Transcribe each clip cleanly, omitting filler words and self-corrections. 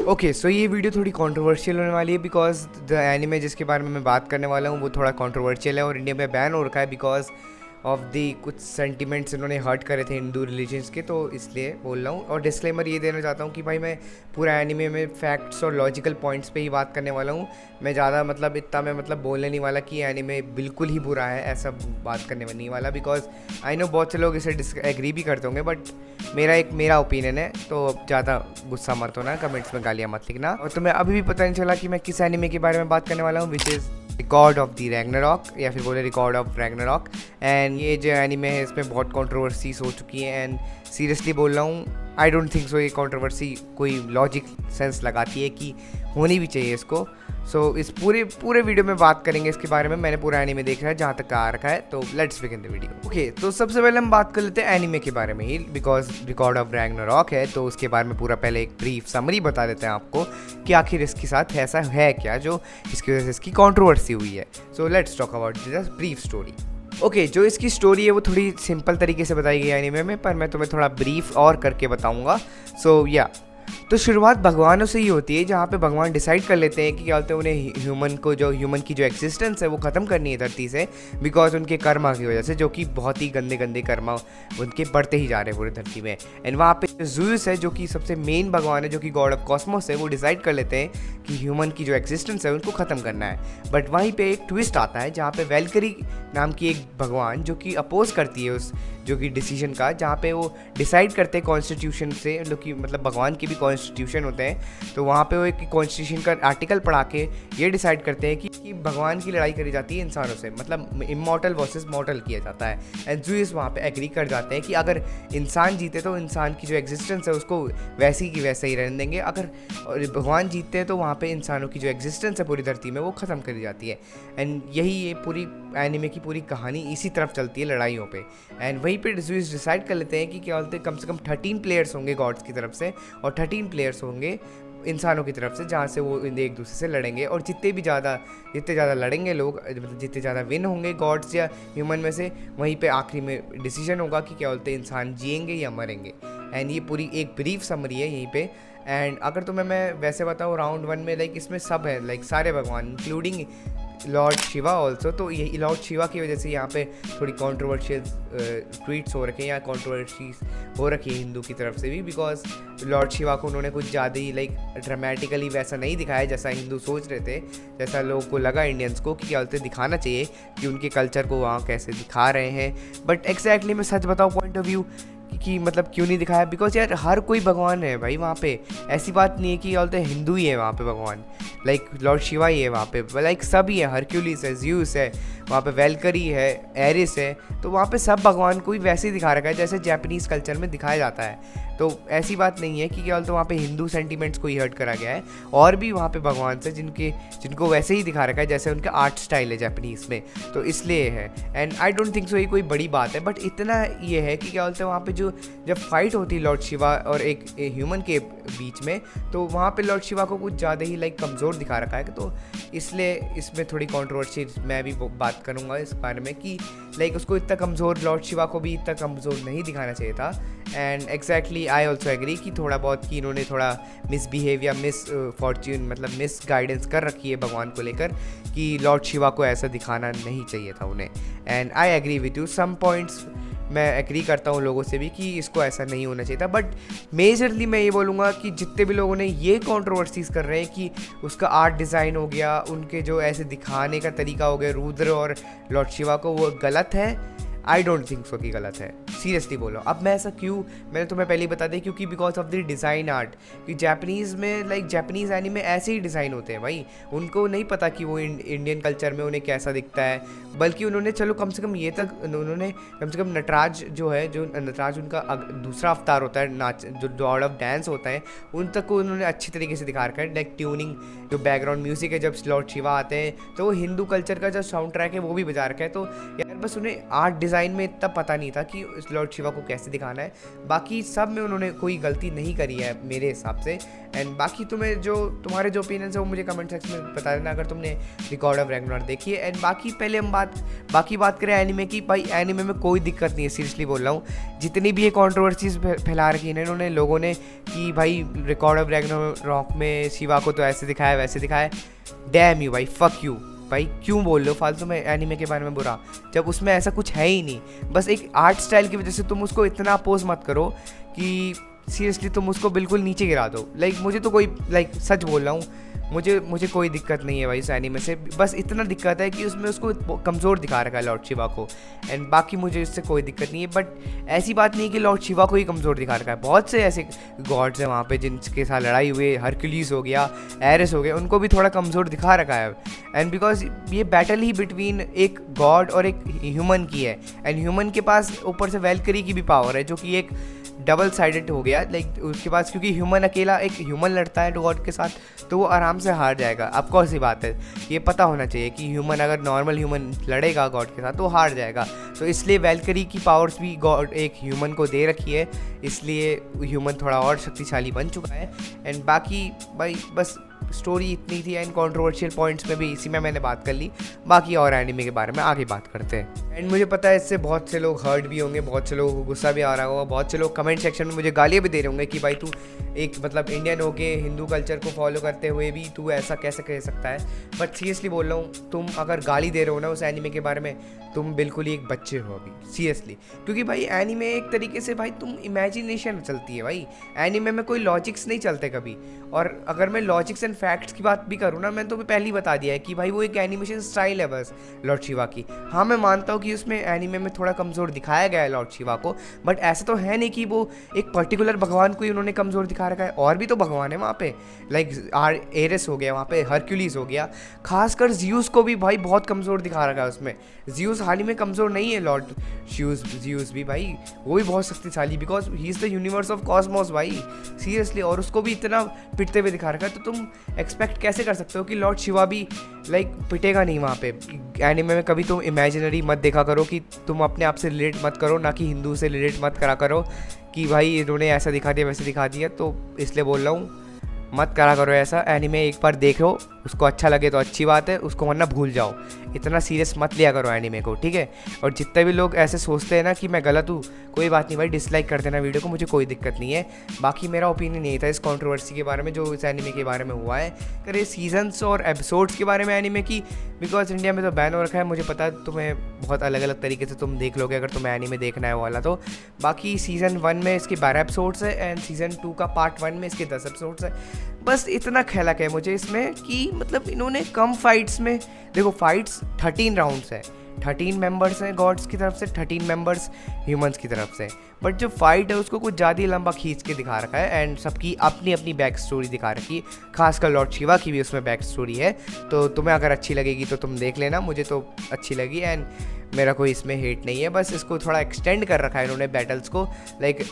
Okay so ये video थोड़ी controversial होने वाली है बिकॉज द एनिमे जिसके बारे में मैं बात करने वाला हूँ वो थोड़ा कंट्रोवर्शियल है और इंडिया में बैन हो रखा है बिकॉज ऑफ दी कुछ सेंटिमेंट्स इन्होंने हर्ट करे थे हिंदू रिलीजन्स के, तो इसलिए बोल रहा हूँ। और डिस्क्लेमर ये देना चाहता हूँ कि भाई मैं पूरा एनिमे में फैक्ट्स और लॉजिकल पॉइंट्स पे ही बात करने वाला हूँ। मैं ज़्यादा इतना मैं बोलने नहीं वाला कि एनिमे बिल्कुल ही बुरा है, ऐसा बात करने में नहीं वाला बिकॉज आई नो बहुत से लोग इसे एग्री भी करते होंगे, बट मेरा ओपिनियन है, तो ज़्यादा गुस्सा मत होना, कमेंट्स में गालियाँ मत लिखना। और तुम्हें अभी भी पता नहीं चला कि मैं किस एनिमे के बारे में बात करने वाला हूँ, which is record of the Ragnarok या फिर बोले रिकॉर्ड ऑफ रैग्नारॉक। एंड ये जो एनिमे है इसमें बहुत कंट्रोवर्सीज हो चुकी है एंड सीरियसली बोल रहा हूँ, आई डोंट थिंक सो ये कंट्रोवर्सी कोई लॉजिक सेंस लगाती है कि होनी भी चाहिए इसको। सो इस पूरे वीडियो में बात करेंगे इसके बारे में। मैंने पूरा एनिमे देखा है जहाँ तक आ रखा है, तो let's begin the video. Okay, तो सबसे पहले हम बात कर लेते हैं एनिमे के बारे में ही बिकॉज रिकॉर्ड ऑफ रैग्नारॉक है, तो उसके बारे में पूरा पहले एक ब्रीफ समरी बता देते हैं आपको कि आखिर इसके साथ ऐसा है क्या जो इसकी वजह से इसकी कंट्रोवर्सी हुई है। So let's talk about this brief story. Okay, जो इसकी स्टोरी है वो थोड़ी सिंपल तरीके से बताई गई है एनिमे में, पर मैं तुम्हें थोड़ा ब्रीफ और करके बताऊंगा। सो या तो शुरुआत भगवानों से ही होती है, जहाँ पे भगवान डिसाइड कर लेते हैं कि क्या बोलते हैं उन्हें ह्यूमन की जो एक्जिस्टेंस है वो ख़त्म करनी है धरती से बिकॉज उनके कर्मा की वजह से, जो कि बहुत ही गंदे गंदे कर्मा उनके बढ़ते ही जा रहे हैं पूरी धरती में। एंड वहाँ पे ज़ूस है जो कि सबसे मेन भगवान है, जो कि गॉड ऑफ कॉस्मोस है, वो डिसाइड कर लेते हैं कि ह्यूमन की जो एक्जिस्टेंस है उनको ख़त्म करना है। बट वहीं पर एक ट्विस्ट आता है जहाँ पे वैल्करी नाम की एक भगवान जो कि अपोज करती है उस जो कि डिसीजन का, जहाँ पे वो डिसाइड करते हैं कॉन्स्टिट्यूशन से, जो कि भगवान की भी कॉन्स्टिट्यूशन होते हैं, तो वहाँ पे वो एक कॉन्स्टिट्यूशन का आर्टिकल पढ़ा के ये डिसाइड करते हैं कि भगवान की लड़ाई करी जाती है इंसानों से, इमॉर्टल वर्सेस मॉर्टल किया जाता है। एंड ज़ूस वहाँ पे एग्री कर जाते हैं कि अगर इंसान जीते तो इंसान की जो एग्जिस्टेंस है उसको वैसी की वैसे ही रहने देंगे, अगर भगवान जीतते हैं तो वहाँ पे इंसानों की जो एग्जिस्टेंस है पूरी धरती में वो ख़त्म करी जाती है। एंड ये पूरी एनिमे की पूरी कहानी इसी तरफ चलती है, लड़ाइयों पे। एंड वहीं पे ज़ूस डिसाइड कर लेते हैं कि क्या बोलते हैं कम से कम 13 प्लेयर्स होंगे गॉड्स की तरफ से और 13 प्लेयर्स होंगे इंसानों की तरफ से, जहाँ से वो एक दूसरे से लड़ेंगे। और जितने ज़्यादा लड़ेंगे लोग, जितने ज़्यादा विन होंगे गॉड्स या ह्यूमन में से, वहीं पे आखिरी में डिसीजन होगा कि क्या बोलते हैं इंसान जिएंगे या मरेंगे। एंड ये पूरी एक ब्रीफ समरी है यहीं पे। एंड अगर तुम्हें मैं वैसे बताऊँ राउंड 1 में इसमें सब है सारे भगवान इंक्लूडिंग लॉर्ड शिवा ऑल्सो, तो यही लॉर्ड शिवा की वजह से यहाँ पे थोड़ी कंट्रोवर्शियल ट्वीट्स हो रखे हैं या कंट्रोवर्सीज हो रखी है हिंदू की तरफ से भी, बिकॉज लॉर्ड शिवा को उन्होंने कुछ ज़्यादा ही ड्रामेटिकली वैसा नहीं दिखाया जैसा हिंदू सोच रहे थे, जैसा लोगों को लगा इंडियंस को कि क्या बोलते दिखाना चाहिए कि उनके कल्चर को वहाँ कैसे दिखा रहे हैं। बट एग्जैक्टली मैं सच बताऊँ पॉइंट ऑफ व्यू कि क्यों नहीं दिखाया, बिकॉज यार हर कोई भगवान है भाई वहाँ पे, ऐसी बात नहीं है कि क्या बोलते हैं हिंदू ही है वहाँ पे भगवान, लॉर्ड शिवा ही है वहाँ पे, सभी है, हरक्यूलिस है, ज़्यूस है वहाँ पे, वैल्करी है, एरिस है, तो वहाँ पे सब भगवान को ही वैसे ही दिखा रखा है जैसे जापानीज़ कल्चर में दिखाया जाता है। तो ऐसी बात नहीं है कि क्या बोलते वहाँ पे हिंदू सेंटीमेंट्स को ही हर्ट करा गया है, और भी वहाँ पे भगवान से जिनको वैसे ही दिखा रखा है जैसे उनका आर्ट स्टाइल है जापानीज़ में, तो इसलिए है। And I don't think so ये कोई बड़ी बात है, बट इतना ये है कि क्या बोलते हैं वहाँ पे जब फाइट होती है लॉर्ड शिवा और एक ह्यूमन के बीच में, तो वहाँ पे लॉर्ड शिवा को कुछ ज़्यादा ही कमज़ोर दिखा रखा है, तो इसलिए इसमें थोड़ी कंट्रोवर्सी मैं भी बात करूँगा इस बारे में कि उसको इतना कमज़ोर, लॉर्ड शिवा को भी इतना कमज़ोर नहीं दिखाना चाहिए था। And exactly I also agree कि थोड़ा बहुत कि इन्होंने थोड़ा मिसबिहेव या मिस फॉर्च्यून मिस गाइडेंस कर रखी है भगवान को लेकर कि लॉर्ड शिवा को ऐसा दिखाना नहीं चाहिए था उन्हें। And I agree with you, some points मैं एग्री करता हूँ लोगों से भी कि इसको ऐसा नहीं होना चाहिए था, बट मेजरली मैं ये बोलूँगा कि जितने भी लोगों ने ये कंट्रोवर्सीज कर रहे हैं कि उसका आर्ट डिज़ाइन हो गया, उनके जो ऐसे दिखाने का तरीका हो गया रुद्र और लॉर्ड शिवा को, वो गलत है। आई डोंट थिंक सो कि गलत है, सीरियसली बोलो। अब मैं ऐसा क्यों, मैंने तुम्हें पहले ही बता दिया, क्योंकि because of the design art, कि जापानीज़ में जापानीज़ एनिमे ऐसे ही डिज़ाइन होते हैं भाई, उनको नहीं पता कि वो इंडियन कल्चर में उन्हें कैसा दिखता है, बल्कि उन्होंने चलो कम से कम ये तक उन्होंने कम से कम नटराज जो नटराज उनका दूसरा अवतार होता है, नाच जो गॉड ऑफ डांस होता है, उन तक को उन्होंने अच्छी तरीके से दिखा रखा है। ट्यूनिंग जो बैकग्राउंड म्यूज़िक है, जब लॉर्ड शिवा आते हैं तो वो हिंदू कल्चर का जो साउंड ट्रैक है वो भी बजा रखा है। तो यार बस उन्हें आर्ट डिज़ाइन में इतना पता नहीं था कि लॉर्ड शिवा को कैसे दिखाना है। बाकी सब में उन्होंने कोई गलती नहीं करी है मेरे हिसाब से। एंड बाकी तुम्हारे जो ओपिनियंस है वो मुझे कमेंट सेक्शन में बता देना अगर तुमने द गॉड ऑफ रैग्नारॉक देखी है। एंड बाकी पहले हम बात करें एनिमे की। भाई एनिमे में कोई दिक्कत नहीं है, सीरियसली बोल रहा हूँ। जितनी भी ये कॉन्ट्रोवर्सीज फैला रखी है इन्होंने लोगों ने कि भाई गॉड ऑफ रैग्नारॉक में शिवा को तो ऐसे दिखाया वैसे दिखाया, डैम यू भाई, फक यू भाई, क्यों बोल रहे हो फालतू में एनिमे के बारे में बुरा, जब उसमें ऐसा कुछ है ही नहीं। बस एक आर्ट स्टाइल की वजह से तुम उसको इतना अपोज मत करो कि सीरियसली तुम उसको बिल्कुल नीचे गिरा दो। मुझे तो कोई सच बोल रहा हूँ, मुझे कोई दिक्कत नहीं है भाई इस एनीमे से। बस इतना दिक्कत है कि उसमें उसको कमज़ोर दिखा रखा है लॉर्ड शिवा को। एंड बाकी मुझे इससे कोई दिक्कत नहीं है। बट ऐसी बात नहीं है कि लॉर्ड शिवा को ही कमज़ोर दिखा रखा है। बहुत से ऐसे गॉड्स हैं वहाँ पे जिनके साथ लड़ाई हुई, हरक्यूलिस हो गया, एरिस हो गया, उनको भी थोड़ा कमज़ोर दिखा रखा है। एंड बिकॉज ये बैटल ही बिटवीन एक गॉड और एक ह्यूमन की है। एंड ह्यूमन के पास ऊपर से वैल्करी की भी पावर है, जो कि एक डबल साइडेड हो गया। उसके पास, क्योंकि ह्यूमन अकेला एक ह्यूमन लड़ता है गॉड के साथ तो वो आराम से हार जाएगा। अब कौन सी बात है, ये पता होना चाहिए कि ह्यूमन अगर नॉर्मल ह्यूमन लड़ेगा गॉड के साथ तो हार जाएगा। तो इसलिए वैल्करी की पावर्स भी गॉड एक ह्यूमन को दे रखी है, इसलिए ह्यूमन थोड़ा और शक्तिशाली बन चुका है। एंड बाकी भाई बस स्टोरी इतनी थी। एंड कंट्रोवर्शियल पॉइंट्स में भी इसी में मैंने बात कर ली। बाकी और एनिमे के बारे में आगे बात करते हैं। एंड मुझे पता है इससे बहुत से लोग हर्ट भी होंगे, बहुत से लोगों को गुस्सा भी आ रहा होगा, बहुत से लोग कमेंट सेक्शन में मुझे गालियाँ भी दे रहे होंगे कि भाई तू एक इंडियन होके हिंदू कल्चर को फॉलो करते हुए भी तू ऐसा कैसे कह सकता है। बट सीरियसली बोल रहा हूँ, तुम अगर गाली दे रहे हो ना उस एनिमे के बारे में, तुम बिल्कुल ही एक बच्चे हो अभी, सीरियसली। क्योंकि भाई एनिमे एक तरीके से भाई तुम इमेजिनेशन चलती है भाई, एनिमे में कोई लॉजिक्स नहीं चलते कभी। और अगर मैं लॉजिक्स एंड फैक्ट्स की बात भी करूँ ना, मैंने तुम्हें पहले ही बता दिया है कि भाई वो एक एनिमेशन स्टाइल है बस लॉर्ड शिवा की। हाँ मैं मानता हूँ कि उसमें एनिमे में थोड़ा कमज़ोर दिखाया गया है लॉर्ड शिवा को, बट ऐसा तो है नहीं कि वो एक पर्टिकुलर भगवान को ही उन्होंने कमज़ोर दिखा रखा है। और भी तो भगवान है वहाँ पे, एरिस हो गया, वहाँ पे हरक्यूलिस हो गया, खासकर ज़्यूस को भी भाई बहुत कमज़ोर दिखा रखा है उसमें। ज़्यूस हाल ही में कमज़ोर नहीं है, लॉर्ड ज़्यूस भी भाई वो भी बहुत शक्तिशाली, because he is the universe of Cosmos भाई, सीरियसली। और उसको भी इतना पिटते हुए दिखा रखा है, तो तुम एक्सपेक्ट कैसे कर सकते हो कि लॉर्ड शिवा भी पिटेगा नहीं वहाँ पे। एनिमे में कभी तुम इमेजिनरी मत देखा करो, कि तुम अपने आप से रिलेट मत करो, ना कि हिंदू से रिलेट मत करा करो कि भाई इन्होंने ऐसा दिखा दिया वैसे दिखा दिया। तो इसलिए बोल रहा हूँ मत करा करो ऐसा। एनिमे एक बार देखो, उसको अच्छा लगे तो अच्छी बात है, उसको वरना भूल जाओ। इतना सीरियस मत लिया करो एनिमे को, ठीक है। और जितने भी लोग ऐसे सोचते हैं ना कि मैं गलत हूँ, कोई बात नहीं भाई, डिसलाइक कर देना वीडियो को, मुझे कोई दिक्कत नहीं है। बाकी मेरा ओपिनियन यही था इस कंट्रोवर्सी के बारे में जो इस एनिमे के बारे में हुआ है। करे सीजन्स और एपिसोड्स के बारे में एनिमे की, बिकॉज इंडिया में तो बैन हो रखा है, मुझे पता है तुम्हें बहुत अलग अलग तरीके से तुम देख लोगे अगर तुम्हें एनिमे देखना है वाला तो। बाकी सीज़न 1 में इसके 12 एपिसोड्स है एंड सीज़न 2 का पार्ट 1 में इसके 10 एपिसोड्स है। बस इतना ख्याल है मुझे इसमें कि मतलब इन्होंने कम फाइट्स में, देखो फाइट्स 13 राउंड्स है, 13 मेंबर्स हैं गॉड्स की तरफ से, 13 मेंबर्स ह्यूमंस की तरफ से, बट जो फाइट है उसको कुछ ज़्यादा ही लंबा खींच के दिखा रखा है। एंड सबकी अपनी अपनी बैक स्टोरी दिखा रखी है, खासकर लॉर्ड शिवा की भी उसमें बैक स्टोरी है। तो तुम्हें अगर अच्छी लगेगी तो तुम देख लेना, मुझे तो अच्छी लगी। एंड मेरा कोई इसमें हेट नहीं है, बस इसको थोड़ा एक्सटेंड कर रखा है इन्होंने बैटल्स को।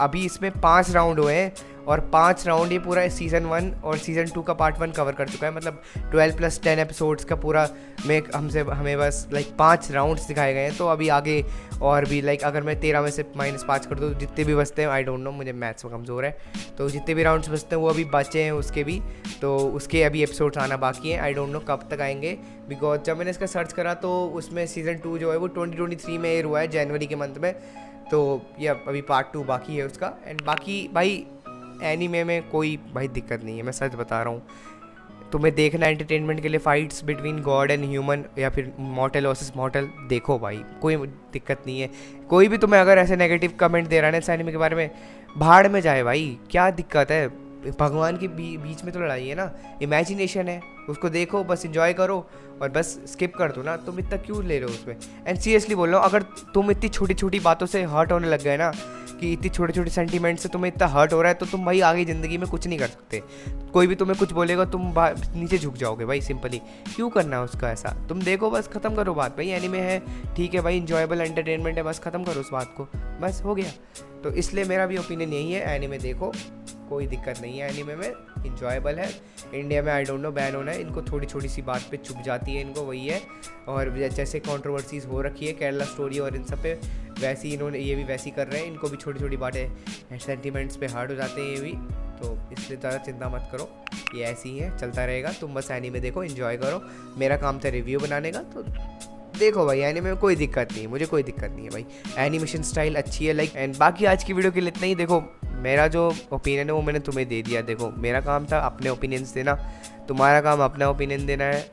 अभी इसमें 5 राउंड हुए हैं और 5 राउंड ये पूरा सीज़न 1 और सीज़न 2 का पार्ट 1 कवर कर चुका है। मतलब 12 + 10 एपिसोड्स का पूरा हमें बस 5 राउंड्स दिखाए गए हैं। तो अभी आगे और भी अगर मैं 13 में से -5 कर दूँ, जितने भी बचते हैं, आई डोंट नो, मुझे मैथ्स में कमज़ोर है, तो जितने भी राउंड्स बचते हैं वो अभी बचे हैं उसके भी, तो उसके अभी एपिसोड्स आना बाकी हैं। आई डोंट नो कब तक आएंगे, बिकॉज जब मैंने इसका सर्च करा तो उसमें सीज़न 2 जो है वो 2023 में एयर हुआ है, जनवरी के मंथ में। तो ये अभी पार्ट 2 बाकी है उसका। एंड बाकी भाई एनीमे में कोई भाई दिक्कत नहीं है, मैं सच बता रहा हूँ। तुम्हें देखना एंटरटेनमेंट के लिए fights between God and human या फिर मॉर्टल वर्सेस मॉर्टल, देखो भाई, कोई दिक्कत नहीं है। कोई भी तुम्हें अगर ऐसे नेगेटिव कमेंट दे रहा है ना इस एनीमे के बारे में, भाड़ में जाए भाई, क्या दिक्कत है। भगवान के बीच में तो लड़ाई है ना, इमेजिनेशन है, उसको देखो, बस एंजॉय करो और बस स्किप कर दो ना। तुम इतना क्यों ले रहे हो उसमें। एंड सीरियसली बोल रहा हूँ, अगर तुम इतनी छोटी छोटी बातों से हर्ट होने लग गए ना, कि इतनी छोटे छोटे सेंटीमेंट से तुम्हें इतना हर्ट हो रहा है, तो तुम भाई आगे ज़िंदगी में कुछ नहीं कर सकते। कोई भी तुम्हें कुछ बोलेगा तुम नीचे झुक जाओगे भाई, सिंपली। क्यों करना है उसका ऐसा, तुम देखो, बस ख़त्म करो बात भाई। एनीमे है, ठीक है भाई, इंजॉयबल एंटरटेनमेंट है, बस ख़त्म करो उस बात को, बस हो गया। तो इसलिए मेरा भी ओपिनियन यही है, एनीमे देखो, कोई दिक्कत नहीं है एनीमे में, इंजॉयबल है। इंडिया में आई डोंट नो बैन होना है, इनको थोड़ी छोटी सी बात पे चुप जाती है इनको, वही है। और जैसे कंट्रोवर्सीज हो रखी है केरला स्टोरी और इन सब पे, वैसे ही इन्होंने ये भी वैसी कर रहे हैं, इनको भी छोटी छोटी बातें सेंटिमेंट्स पे हार्ड हो जाते हैं ये भी, तो इसलिए ज़्यादा चिंता मत करो, ये ऐसी ही है, चलता रहेगा। तुम बस एनीमे देखो, एंजॉय करो। मेरा काम था रिव्यू बनाने का, तो देखो भाई एनीमे में कोई दिक्कत नहीं है, मुझे कोई दिक्कत नहीं है भाई, एनिमेशन स्टाइल अच्छी है लाइक। एंड बाकी आज की वीडियो के लिए इतना ही। देखो मेरा जो ओपिनियन है वो मैंने तुम्हें दे दिया। देखो मेरा काम था अपने ओपिनियंस देना, तुम्हारा काम अपना ओपिनियन देना है।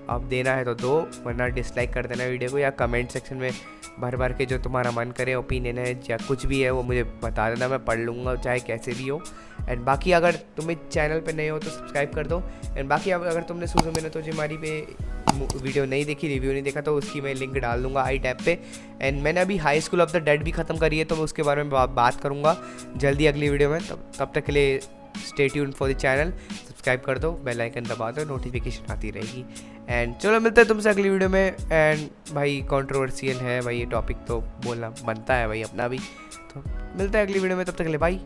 अब देना है तो दो, वरना डिसलाइक कर देना वीडियो को, या कमेंट सेक्शन में भर भर के जो तुम्हारा मन करे ओपिनियन है या कुछ भी है वो मुझे बता देना, मैं पढ़ लूँगा चाहे कैसे भी हो। एंड बाकी अगर तुम्हें चैनल पे नए हो तो सब्सक्राइब कर दो। एंड बाकी अगर तुमने सुजुमे तो जिमारी पे वीडियो नहीं देखी, रिव्यू नहीं देखा, तो उसकी मैं लिंक डाल दूंगा आई टैब पे। एंड मैंने अभी high school of the dead भी ख़त्म करी है, तो मैं उसके बारे में बात करूँगा जल्दी अगली वीडियो में। तब तक के लिए stay tuned for the channel, subscribe कर दो, बेल आइकन दबा दो, नोटिफिकेशन आती रहेगी। एंड चलो मिलते हैं तुमसे अगली वीडियो में। एंड भाई कंट्रोवर्शियल है भाई ये टॉपिक, तो बोलना बनता है भाई अपना भी। तो मिलता है अगली वीडियो में, तब तक के लिए बाय।